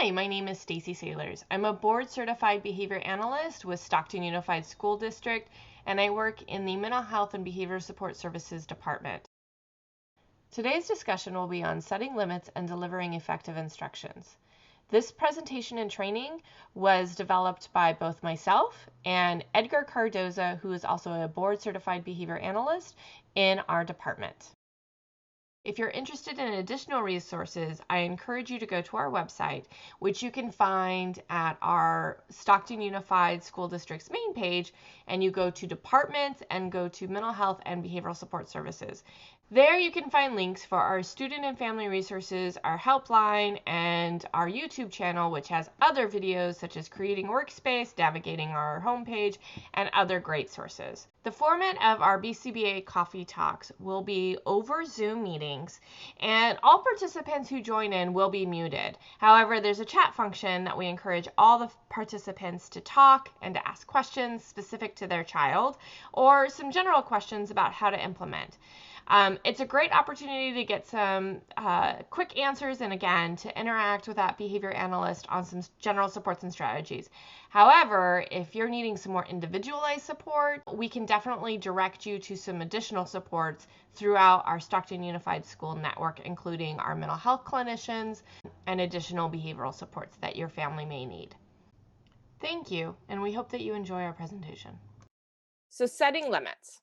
Hi, my name is Stacy Sailors. I'm a board certified behavior analyst with Stockton Unified School District, and I work in the Mental Health and Behavior Support Services Department. Today's discussion will be on setting limits and delivering effective instructions. This presentation and training was developed by both myself and Edgar Cardoza, who is also a board certified behavior analyst in our department. If you're interested in additional resources, I encourage you to go to our website, which you can find at our Stockton Unified School District's main page, and you go to departments and go to mental health and behavioral support services. There you can find links for our student and family resources, our helpline, and our YouTube channel, which has other videos such as creating workspace, navigating our homepage, and other great sources. The format of our BCBA coffee talks will be over Zoom meetings, and all participants who join in will be muted. However, there's a chat function that we encourage all the participants to talk and to ask questions specific to their child, or some general questions about how to implement. It's a great opportunity to get some quick answers and, again, to interact with that behavior analyst on some general supports and strategies. However, if you're needing some more individualized support, we can definitely direct you to some additional supports throughout our Stockton Unified School Network, including our mental health clinicians and additional behavioral supports that your family may need. Thank you, and we hope that you enjoy our presentation. So setting limits.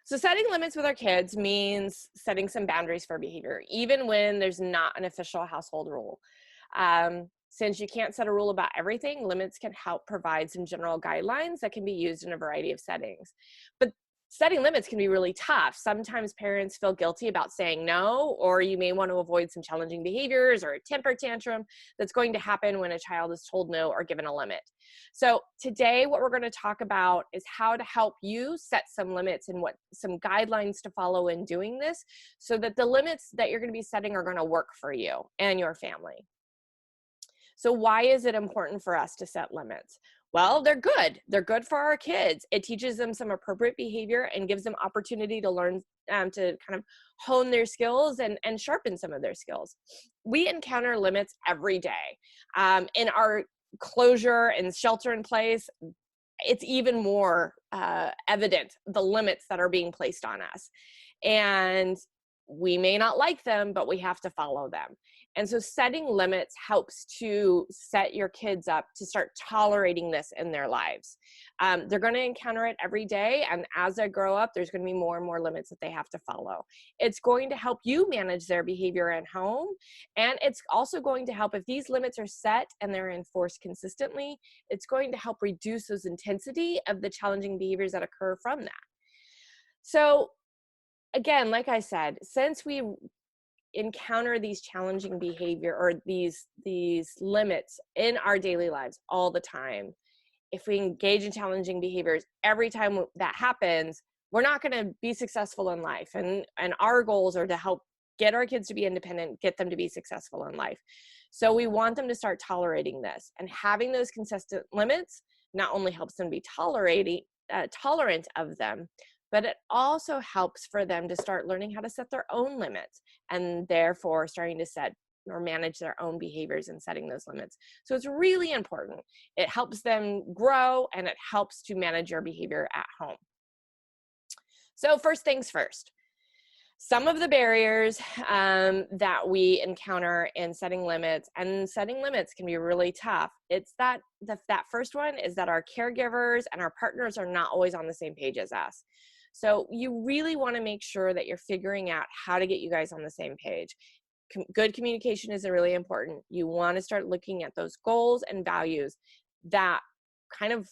So setting limits with our kids means setting some boundaries for behavior, even when there's not an official household rule. Since you can't set a rule about everything, limits can help provide some general guidelines that can be used in a variety of settings. But setting limits can be really tough. Sometimes parents feel guilty about saying no, or you may want to avoid some challenging behaviors or a temper tantrum that's going to happen when a child is told no or given a limit. So today, what we're going to talk about is how to help you set some limits and what some guidelines to follow in doing this so that the limits that you're going to be setting are going to work for you and your family. So why is it important for us to set limits? Well, they're good. They're good for our kids. It teaches them some appropriate behavior and gives them opportunity to learn to kind of hone their skills and sharpen some of their skills. We encounter limits every day. In our closure and shelter in place, it's even more evident the limits that are being placed on us. And we may not like them, but we have to follow them. And so setting limits helps to set your kids up to start tolerating this in their lives. They're going to encounter it every day. And as they grow up, there's going to be more and more limits that they have to follow. It's going to help you manage their behavior at home. And it's also going to help if these limits are set and they're enforced consistently, it's going to help reduce those intensity of the challenging behaviors that occur from that. So again, like I said, since we encounter these challenging behavior or these limits in our daily lives all the time, if we engage in challenging behaviors every time that happens, we're not going to be successful in life. And our goals are to help get our kids to be independent, get them to be successful in life. So we want them to start tolerating this, and having those consistent limits not only helps them be tolerant of them, but it also helps for them to start learning how to set their own limits and therefore starting to set or manage their own behaviors and setting those limits. So it's really important. It helps them grow and it helps to manage your behavior at home. So first things first, some of the barriers that we encounter in setting limits, and setting limits can be really tough. It's that first one is that our caregivers and our partners are not always on the same page as us. So you really want to make sure that you're figuring out how to get you guys on the same page. Good communication is really important. You want to start looking at those goals and values that kind of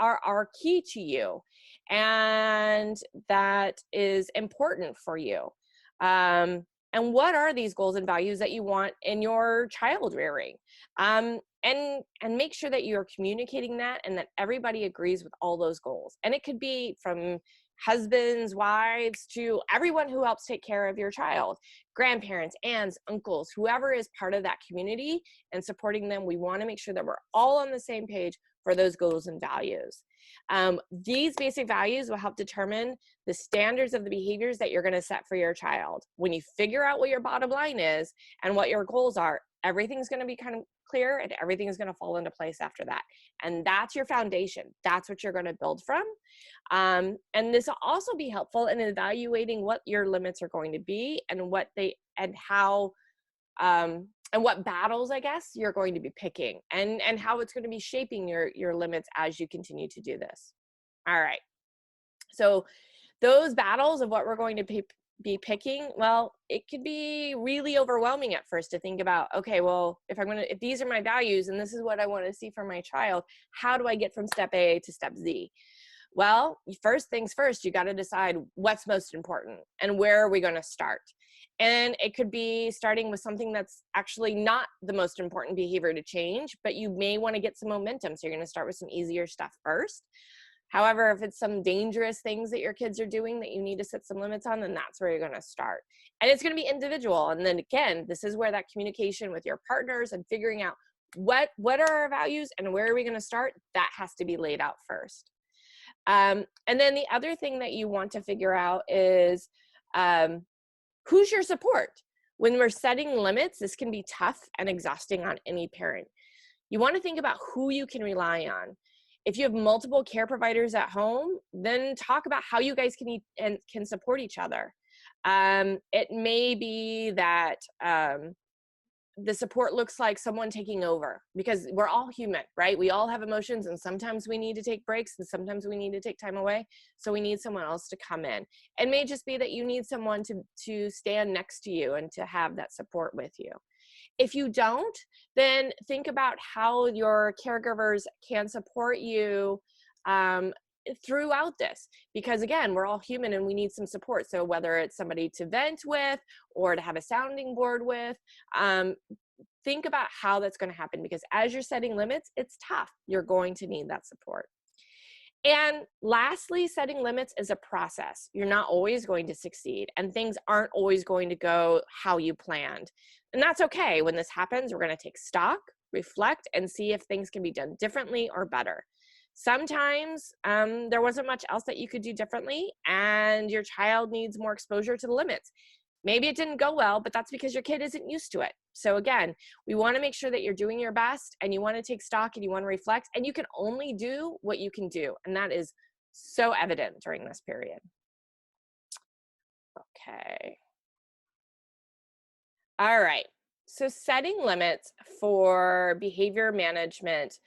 are key to you and that is important for you. And what are these goals and values that you want in your child rearing? And make sure that you're communicating that and that everybody agrees with all those goals. And it could be from husbands, wives, to everyone who helps take care of your child, grandparents, aunts, uncles, whoever is part of that community and supporting them. We want to make sure that we're all on the same page for those goals and values. These basic values will help determine the standards of the behaviors that you're going to set for your child. When you figure out what your bottom line is and what your goals are, everything's going to be kind of clear and everything is going to fall into place after that. And that's your foundation. That's what you're going to build from. And this will also be helpful in evaluating what your limits are going to be and how and what battles, I guess, you're going to be picking, and how it's going to be shaping your limits as you continue to do this. All right. So those battles of what we're going to be picking, well, it could be really overwhelming at first to think about, okay, well, if these are my values and this is what I want to see from my child, how do I get from step A to step Z? Well, first things first, you got to decide what's most important and where are we going to start. And it could be starting with something that's actually not the most important behavior to change, but you may want to get some momentum. So you're going to start with some easier stuff first. However, if it's some dangerous things that your kids are doing that you need to set some limits on, then that's where you're going to start. And it's going to be individual. And then again, this is where that communication with your partners and figuring out what are our values and where are we going to start, that has to be laid out first. And then the other thing that you want to figure out is who's your support? When we're setting limits, this can be tough and exhausting on any parent. You want to think about who you can rely on. If you have multiple care providers at home, then talk about how you guys can support each other. It may be that the support looks like someone taking over, because we're all human, right? We all have emotions, and sometimes we need to take breaks and sometimes we need to take time away. So we need someone else to come in. It may just be that you need someone to stand next to you and to have that support with you. If you don't, then think about how your caregivers can support you throughout this, because again, we're all human and we need some support. So whether it's somebody to vent with or to have a sounding board with, think about how that's going to happen, because as you're setting limits, it's tough. You're going to need that support. And lastly, setting limits is a process. You're not always going to succeed, and things aren't always going to go how you planned. And that's okay. When this happens, we're going to take stock, reflect, and see if things can be done differently or better. Sometimes there wasn't much else that you could do differently, and your child needs more exposure to the limits. Maybe it didn't go well, but that's because your kid isn't used to it. So again, we want to make sure that you're doing your best, and you want to take stock, and you want to reflect, and you can only do what you can do. And that is so evident during this period. Okay. All right. So setting limits for behavior management.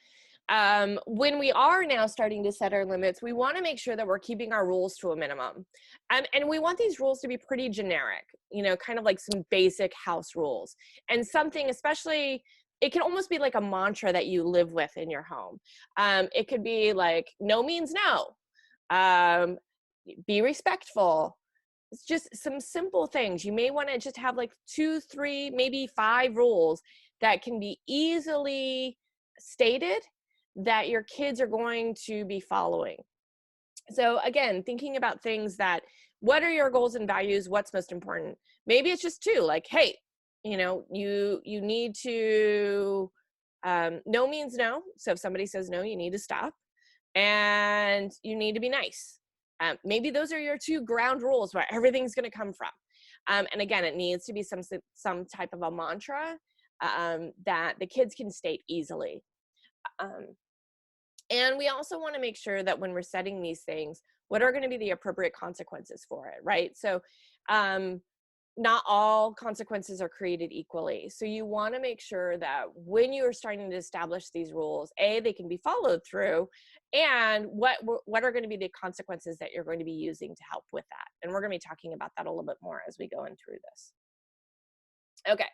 When we are now starting to set our limits, we want to make sure that we're keeping our rules to a minimum. And we want these rules to be pretty generic, kind of like some basic house rules. And something, especially, it can almost be like a mantra that you live with in your home. It could be like, no means no. Be respectful. It's just some simple things. You may want to just have like 2, 3, maybe 5 rules that can be easily stated that your kids are going to be following. So again, thinking about things that, what are your goals and values? What's most important? Maybe it's just 2, like, hey, you need to, no means no. So if somebody says no, you need to stop, and you need to be nice. Maybe those are your 2 ground rules where everything's going to come from. And again, it needs to be some type of a mantra that the kids can state easily. And we also want to make sure that when we're setting these things, what are going to be the appropriate consequences for it, right? So not all consequences are created equally. So you want to make sure that when you are starting to establish these rules, they can be followed through, and what are going to be the consequences that you're going to be using to help with that. And we're going to be talking about that a little bit more as we go in through this. Okay.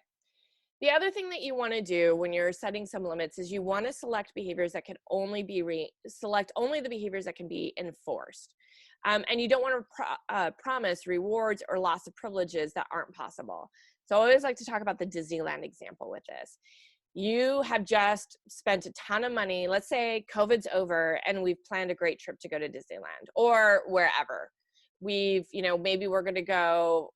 The other thing that you want to do when you're setting some limits is you want to select behaviors that can only be select only the behaviors that can be enforced. And you don't want to promise rewards or loss of privileges that aren't possible. So I always like to talk about the Disneyland example with this. You have just spent a ton of money. Let's say COVID's over and we've planned a great trip to go to Disneyland or wherever. Maybe we're going to go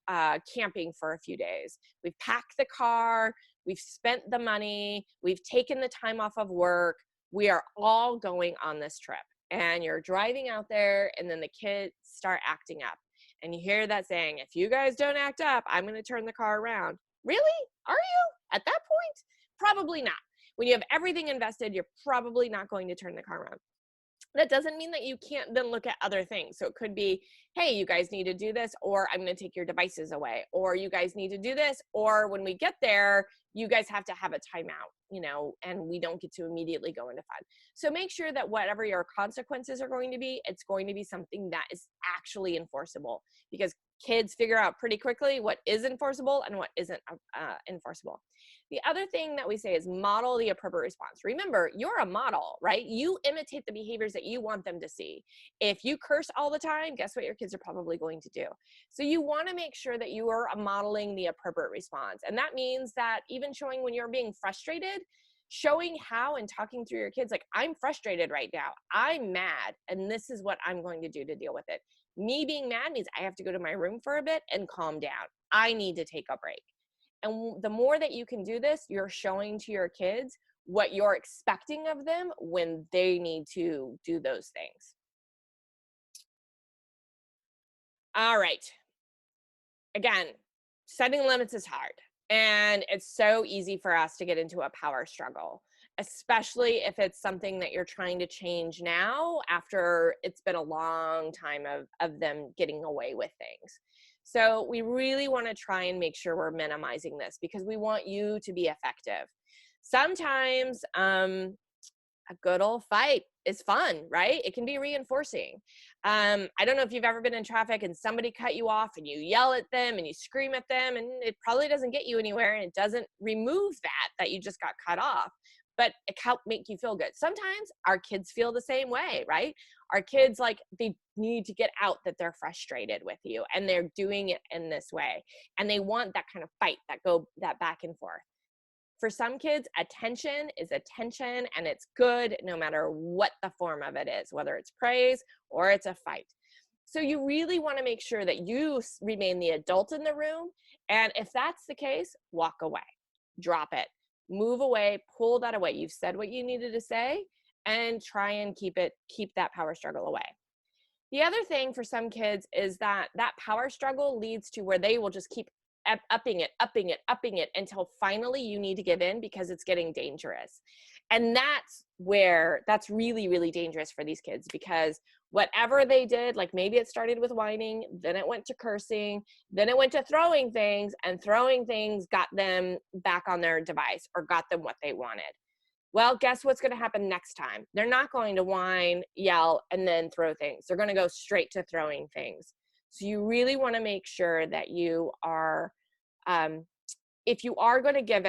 camping for a few days. We've packed the car. We've spent the money. We've taken the time off of work. We are all going on this trip. And you're driving out there, and then the kids start acting up. And you hear that saying, if you guys don't act up, I'm going to turn the car around. Really? Are you? At that point? Probably not. When you have everything invested, you're probably not going to turn the car around. That doesn't mean that you can't then look at other things. So it could be, hey, you guys need to do this, or I'm going to take your devices away, or you guys need to do this, or when we get there, you guys have to have a timeout, and we don't get to immediately go into fun. So make sure that whatever your consequences are going to be, it's going to be something that is actually enforceable, because kids figure out pretty quickly what is enforceable and what isn't enforceable. The other thing that we say is model the appropriate response. Remember, you're a model, right? You imitate the behaviors that you want them to see. If you curse all the time, guess what your kids are probably going to do? So you want to make sure that you are modeling the appropriate response. And that means that even showing when you're being frustrated, showing how and talking through your kids, like, I'm frustrated right now, I'm mad, and this is what I'm going to do to deal with it. Me being mad means I have to go to my room for a bit and calm down. I need to take a break. And the more that you can do this, you're showing to your kids what you're expecting of them when they need to do those things. All right. Again, setting limits is hard. And it's so easy for us to get into a power struggle, especially if it's something that you're trying to change now after it's been a long time of them getting away with things. So we really want to try and make sure we're minimizing this, because we want you to be effective. Sometimes a good old fight is fun, right? It can be reinforcing. I don't know if you've ever been in traffic and somebody cut you off and you yell at them and you scream at them, and it probably doesn't get you anywhere, and it doesn't remove that you just got cut off, but it helped make you feel good. Sometimes our kids feel the same way, right? Our kids, like, they need to get out that they're frustrated with you, and they're doing it in this way, and they want that kind of fight, that back and forth. For some kids, attention is attention, and it's good no matter what the form of it is, whether it's praise or it's a fight. So you really want to make sure that you remain the adult in the room. And if that's the case, walk away, drop it, move away, pull that away. You've said what you needed to say, and try and keep that power struggle away. The other thing for some kids is that power struggle leads to where they will just keep upping it until finally you need to give in because it's getting dangerous. And that's really, really dangerous for these kids, because whatever they did, like maybe it started with whining, then it went to cursing, then it went to throwing things, and throwing things got them back on their device or got them what they wanted. Well, guess what's going to happen next time? They're not going to whine, yell, and then throw things. They're going to go straight to throwing things. So you really want to make sure that you are, if you are going to give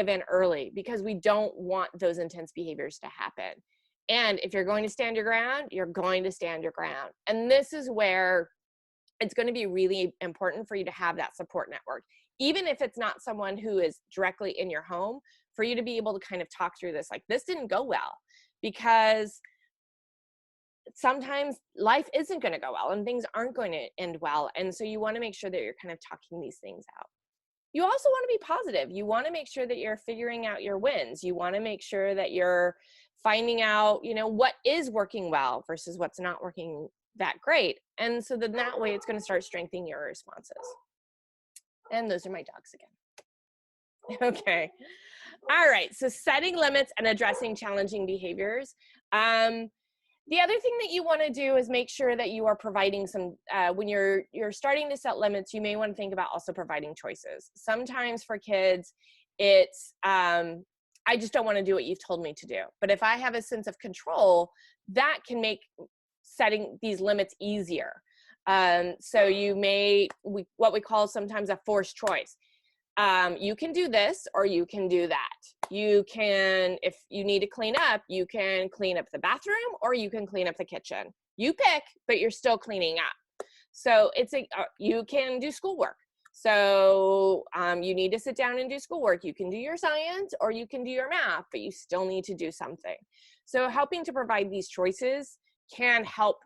in early, because we don't want those intense behaviors to happen. And if you're going to stand your ground, you're going to stand your ground. And this is where it's going to be really important for you to have that support network. Even if it's not someone who is directly in your home, for you to be able to kind of talk through this, like, this didn't go well, because sometimes life isn't going to go well and things aren't going to end well. And so you want to make sure that you're kind of talking these things out. You also want to be positive. You want to make sure that you're figuring out your wins. You want to make sure that you're finding out, what is working well versus what's not working that great. And so then that way it's going to start strengthening your responses. And those are my dogs again. Okay. All right. So setting limits and addressing challenging behaviors. The other thing that you want to do is make sure that you are providing some, when you're starting to set limits, you may want to think about also providing choices. Sometimes for kids, it's, I just don't want to do what you've told me to do. But if I have a sense of control, that can make setting these limits easier. So you what we call sometimes a forced choice. You can do this or you can do that. You can, if you need to clean up, you can clean up the bathroom or you can clean up the kitchen. You pick, but you're still cleaning up. So you can do schoolwork. So you need to sit down and do schoolwork. You can do your science or you can do your math, but you still need to do something. So helping to provide these choices can help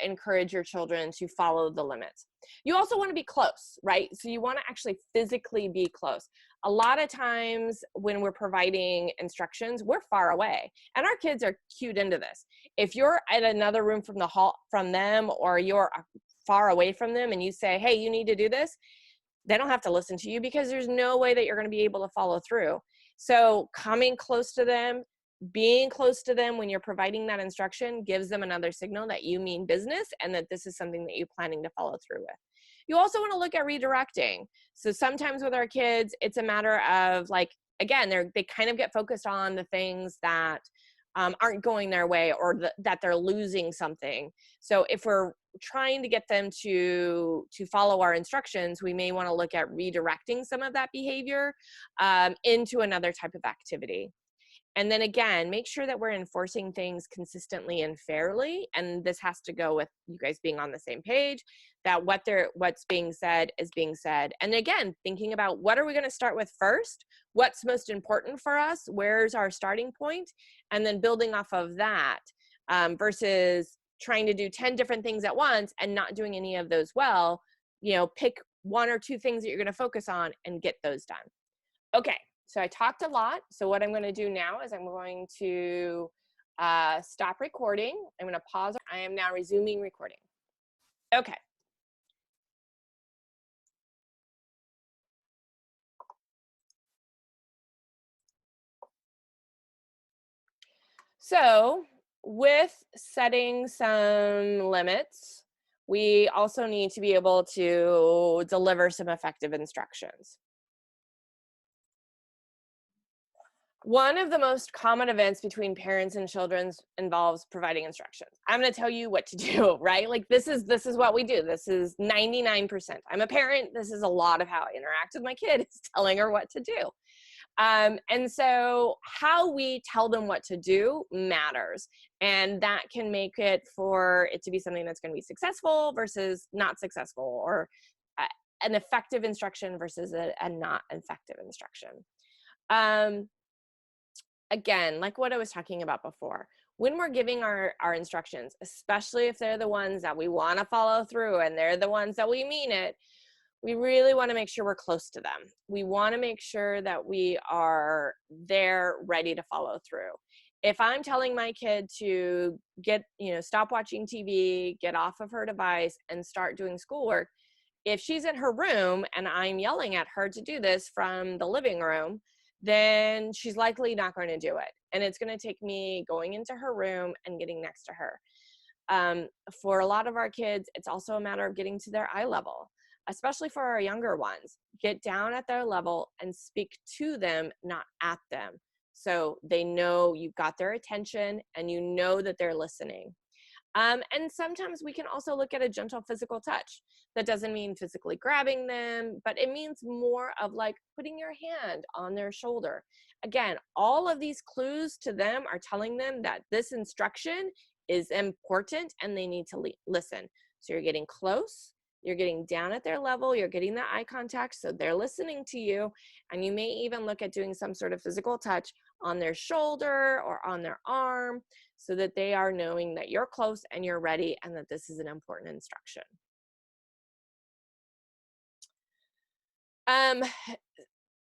encourage your children to follow the limits. You also want to be close, right? So you want to actually physically be close. A lot of times when we're providing instructions, we're far away, and our kids are cued into this. If you're at another room from the hall from them, or you're far away from them and you say, hey, you need to do this, they don't have to listen to you because there's no way that you're going to be able to follow through. So coming close to them, being close to them when you're providing that instruction gives them another signal that you mean business and that this is something that you're planning to follow through with. You also want to look at redirecting. So sometimes with our kids, it's a matter of like, again, they kind of get focused on the things that aren't going their way, or that they're losing something. So if we're trying to get them to follow our instructions, we may want to look at redirecting some of that behavior into another type of activity. And then again, make sure that we're enforcing things consistently and fairly. And this has to go with you guys being on the same page, that what's being said is being said. And again, thinking about what are we going to start with first? What's most important for us? Where's our starting point? And then building off of that, versus trying to do 10 different things at once and not doing any of those well. Pick one or two things that you're going to focus on and get those done. Okay. So I talked a lot. So what I'm going to do now is I'm going to stop recording. I'm going to pause. I am now resuming recording. Okay. So with setting some limits, we also need to be able to deliver some effective instructions. One of the most common events between parents and children involves providing instructions. I'm going to tell you what to do, right? Like this is what we do. This is 99%. I'm a parent. This is a lot of how I interact with my kid, is telling her what to do. And so how we tell them what to do matters. And that can make it for it to be something that's going to be successful versus not successful, or an effective instruction versus a not effective instruction. Again, like what I was talking about before, when we're giving our instructions, especially if they're the ones that we want to follow through and they're the ones that we mean it, we really want to make sure we're close to them. We want to make sure that we are there ready to follow through. If I'm telling my kid to stop watching TV, get off of her device and start doing schoolwork, if she's in her room and I'm yelling at her to do this from the living room, then she's likely not going to do it. And it's going to take me going into her room and getting next to her. For a lot of our kids, it's also a matter of getting to their eye level, especially for our younger ones. Get down at their level and speak to them, not at them. So they know you've got their attention and you know that they're listening. And sometimes we can also look at a gentle physical touch. That doesn't mean physically grabbing them, but it means more of like putting your hand on their shoulder. Again, all of these clues to them are telling them that this instruction is important and they need to listen. So you're getting close, you're getting down at their level, you're getting that eye contact, so they're listening to you, and you may even look at doing some sort of physical touch on their shoulder or on their arm, so that they are knowing that you're close and you're ready and that this is an important instruction.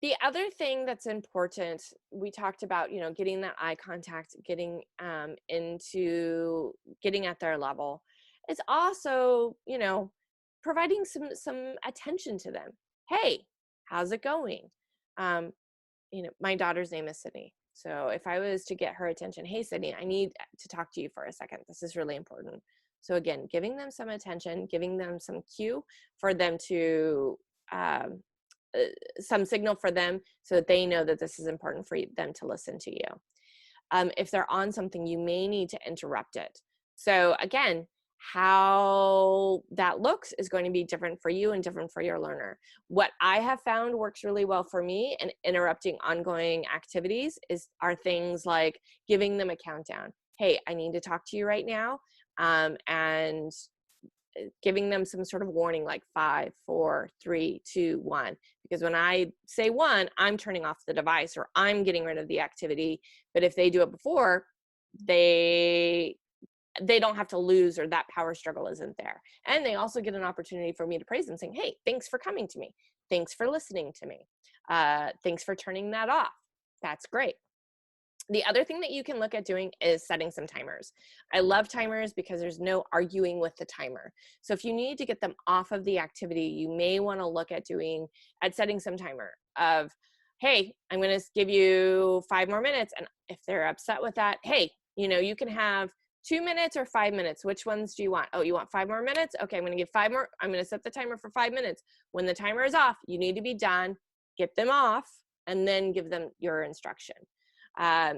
The other thing that's important, we talked about, getting that eye contact, getting getting at their level. It's also, providing some attention to them. Hey, how's it going? My daughter's name is Sydney. So if I was to get her attention, hey, Sydney, I need to talk to you for a second. This is really important. So again, giving them some attention, giving them some cue for them to, some signal for them so that they know that this is important for them to listen to you. If they're on something, you may need to interrupt it. So again, how that looks is going to be different for you and different for your learner. What I have found works really well for me in interrupting ongoing activities are things like giving them a countdown. Hey, I need to talk to you right now. And giving them some sort of warning like 5, 4, 3, 2, 1. Because when I say 1, I'm turning off the device or I'm getting rid of the activity. But if they do it before, they don't have to lose, or that power struggle isn't there. And they also get an opportunity for me to praise them, saying, hey, thanks for coming to me. Thanks for listening to me. Thanks for turning that off. That's great. The other thing that you can look at doing is setting some timers. I love timers because there's no arguing with the timer. So if you need to get them off of the activity, you may want to look at setting some timer of, hey, I'm going to give you 5 more minutes. And if they're upset with that, hey, you can have 2 minutes or 5 minutes. Which ones do you want? Oh, you want 5 more minutes? Okay, I'm going to give 5 more. I'm going to set the timer for 5 minutes. When the timer is off, you need to be done, get them off, and then give them your instruction.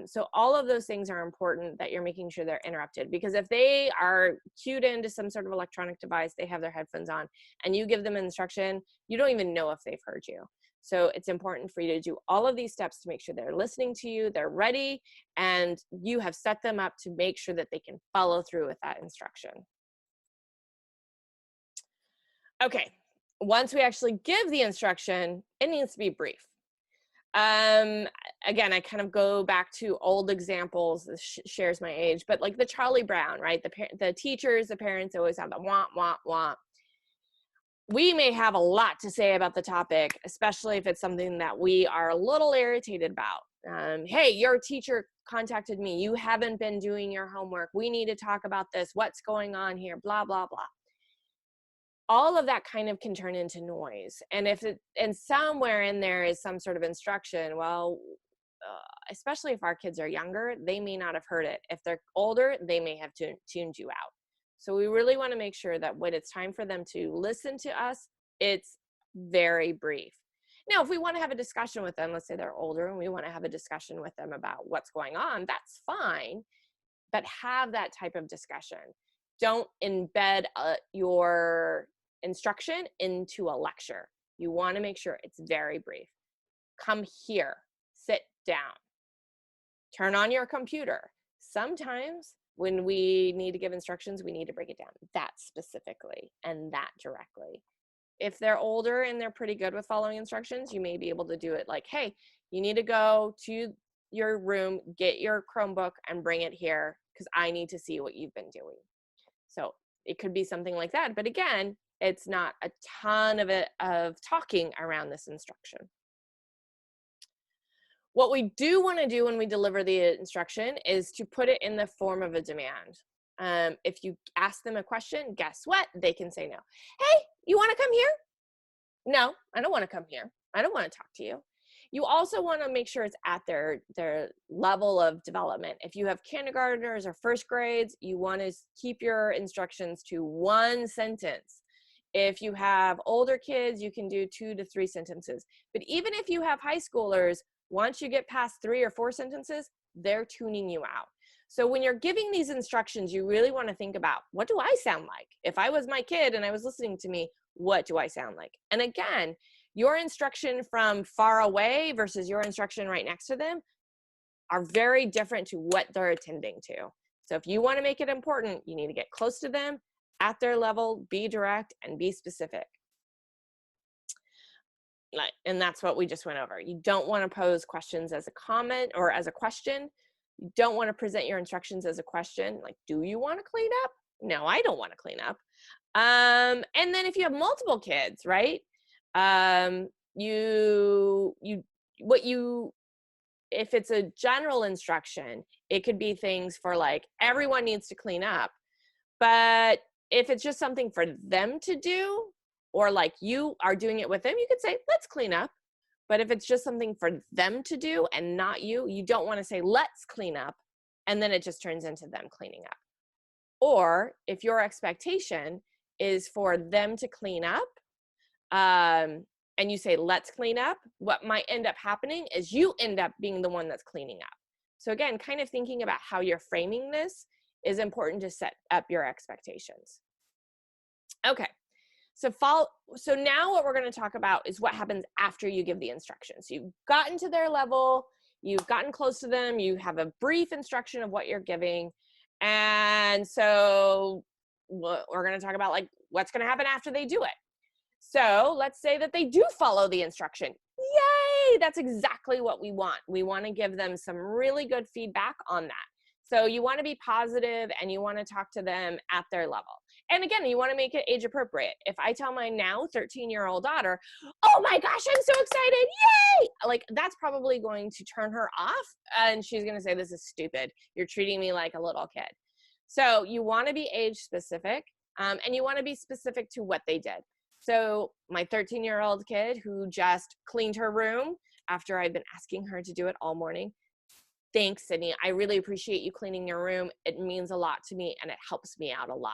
So all of those things are important, that you're making sure they're interrupted, because if they are cued into some sort of electronic device, they have their headphones on, and you give them instruction, you don't even know if they've heard you. So it's important for you to do all of these steps to make sure they're listening to you, they're ready, and you have set them up to make sure that they can follow through with that instruction. Okay, once we actually give the instruction, it needs to be brief. Again, I kind of go back to old examples. This shares my age, but like the Charlie Brown, right? The teachers, the parents always have the want, want, want. We may have a lot to say about the topic, especially if it's something that we are a little irritated about. Hey, your teacher contacted me. You haven't been doing your homework. We need to talk about this. What's going on here? Blah, blah, blah. All of that kind of can turn into noise. And somewhere in there is some sort of instruction, well, especially if our kids are younger, they may not have heard it. If they're older, they may have tuned you out. So we really want to make sure that when it's time for them to listen to us, it's very brief. Now, if we want to have a discussion with them, let's say they're older and we want to have a discussion with them about what's going on, that's fine, but have that type of discussion. Don't embed your instruction into a lecture. You want to make sure it's very brief. Come here, sit down, turn on your computer. Sometimes when we need to give instructions, we need to break it down that specifically and that directly. If they're older and they're pretty good with following instructions, you may be able to do it like, hey, you need to go to your room, get your Chromebook and bring it here because I need to see what you've been doing. So it could be something like that. But again, it's not a ton of talking around this instruction. What we do want to do when we deliver the instruction is to put it in the form of a demand. If you ask them a question, guess what? They can say no. Hey, you want to come here? No, I don't want to come here. I don't want to talk to you. You also want to make sure it's at their level of development. If you have kindergartners or first grades, you want to keep your instructions to 1 sentence. If you have older kids, you can do 2 to 3 sentences. But even if you have high schoolers, once you get past 3 or 4 sentences, they're tuning you out. So when you're giving these instructions, you really want to think about, what do I sound like? If I was my kid and I was listening to me, what do I sound like? And again, your instruction from far away versus your instruction right next to them are very different to what they're attending to. So if you want to make it important, you need to get close to them, at their level, be direct, and be specific. And that's what we just went over. You don't want to pose questions as a comment or as a question. You don't want to present your instructions as a question, like, do you want to clean up? No, I don't want to clean up. And then if you have multiple kids, right? If it's a general instruction, it could be things for like, everyone needs to clean up. But if it's just something for them to do, or like you are doing it with them, you could say, let's clean up. But if it's just something for them to do and not you, you don't want to say, let's clean up. And then it just turns into them cleaning up. Or if your expectation is for them to clean up, and you say, let's clean up, what might end up happening is you end up being the one that's cleaning up. So again, kind of thinking about how you're framing this is important to set up your expectations. Okay. So now what we're going to talk about is what happens after you give the instructions. You've gotten to their level, you've gotten close to them, you have a brief instruction of what you're giving. And so we're going to talk about like what's going to happen after they do it. So let's say that they do follow the instruction. Yay! That's exactly what we want. We want to give them some really good feedback on that. So you want to be positive and you want to talk to them at their level. And again, you want to make it age appropriate. If I tell my now 13-year-old daughter, oh my gosh, I'm so excited, yay! Like that's probably going to turn her off and she's going to say, this is stupid. You're treating me like a little kid. So you want to be age specific and you want to be specific to what they did. So my 13-year-old kid who just cleaned her room, after I've been asking her to do it all morning. Thanks, Sydney. I really appreciate you cleaning your room. It means a lot to me and it helps me out a lot.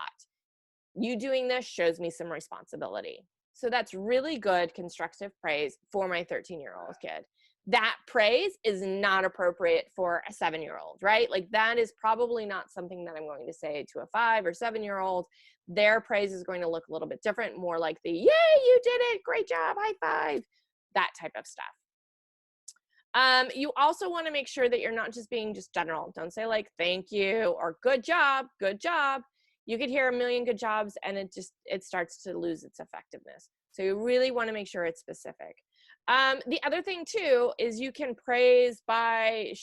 You doing this shows me some responsibility. So that's really good constructive praise for my 13-year-old kid. That praise is not appropriate for a 7-year-old, right? Like that is probably not something that I'm going to say to a 5 or 7-year-old. Their praise is going to look a little bit different, more like the, yay, you did it, great job, high five, that type of stuff. You also want to make sure that you're not just being just general. Don't say like, thank you, or good job, good job. You could hear a million good jobs and it starts to lose its effectiveness. So you really want to make sure it's specific. The other thing too is you can praise by,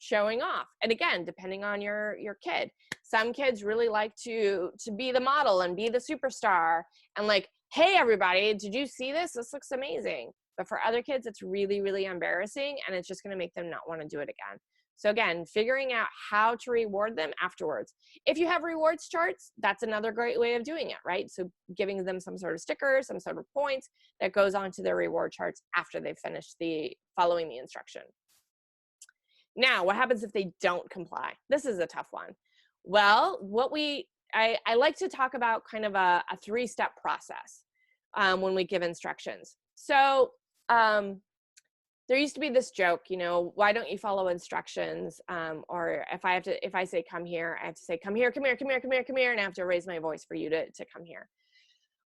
showing off. And again, depending on your kid, some kids really like to be the model and be the superstar and like, hey, everybody, did you see this? This looks amazing. But for other kids, it's really, really embarrassing and it's just going to make them not want to do it again. So again, figuring out how to reward them afterwards. If you have rewards charts, that's another great way of doing it, right? So giving them some sort of sticker, some sort of points that goes onto their reward charts after they've finished following the instruction. Now, what happens if they don't comply? This is a tough one. Well, I like to talk about kind of a 3-step process when we give instructions. So there used to be this joke, why don't you follow instructions? Or if I say come here, I have to say come here, come here, come here, come here, come here, and I have to raise my voice for you to come here.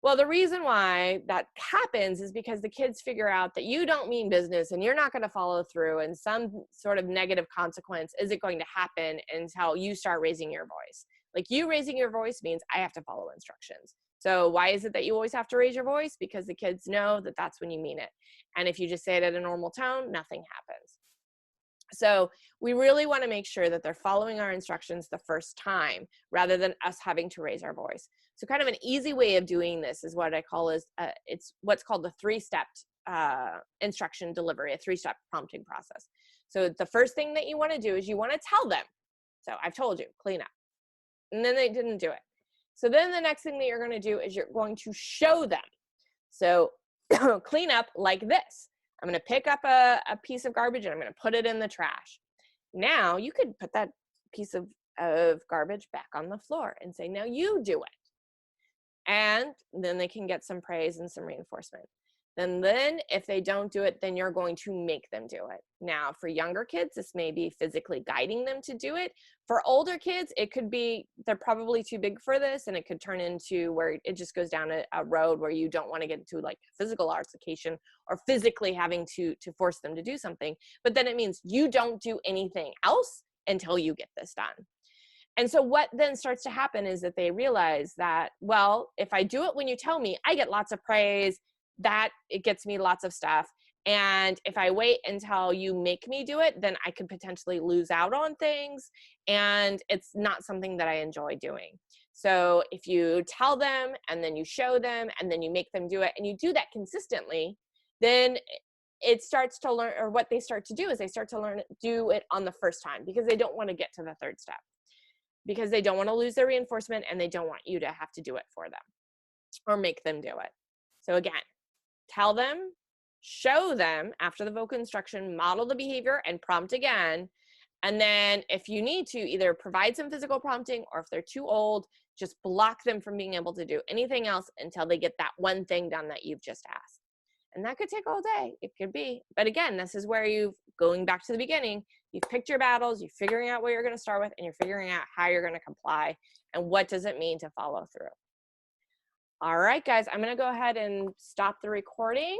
Well, the reason why that happens is because the kids figure out that you don't mean business and you're not going to follow through, and some sort of negative consequence isn't going to happen until you start raising your voice. Like you raising your voice means I have to follow instructions. So why is it that you always have to raise your voice? Because the kids know that that's when you mean it. And if you just say it at a normal tone, nothing happens. So we really want to make sure that they're following our instructions the first time rather than us having to raise our voice. So kind of an easy way of doing this is what I call it's what's called the 3-step instruction delivery, a 3-step prompting process. So the first thing that you want to do is you want to tell them. So I've told you, clean up. And then they didn't do it. So then the next thing that you're going to do is you're going to show them. So clean up like this. I'm going to pick up a piece of garbage and I'm going to put it in the trash. Now you could put that piece of garbage back on the floor and say, now you do it. And then they can get some praise and some reinforcement. Then if they don't do it, then you're going to make them do it. Now, for younger kids, this may be physically guiding them to do it. For older kids, it could be they're probably too big for this, and it could turn into where it just goes down a road where you don't want to get into like physical altercation or physically having to force them to do something. But then it means you don't do anything else until you get this done. And so what then starts to happen is that they realize that, well, if I do it when you tell me, I get lots of praise, that it gets me lots of stuff. And if I wait until you make me do it, then I could potentially lose out on things. And it's not something that I enjoy doing. So if you tell them and then you show them and then you make them do it and you do that consistently, then it starts to learn, or what they start to do is they start to learn, do it on the first time because they don't want to get to the 3rd step, because they don't want to lose their reinforcement and they don't want you to have to do it for them or make them do it. So again, tell them, show them after the vocal instruction, model the behavior and prompt again. And then if you need to, either provide some physical prompting, or if they're too old, just block them from being able to do anything else until they get that one thing done that you've just asked. And that could take all day. It could be. But again, this is where going back to the beginning, you've picked your battles, you're figuring out what you're going to start with, and you're figuring out how you're going to comply and what does it mean to follow through. All right, guys, I'm going to go ahead and stop the recording.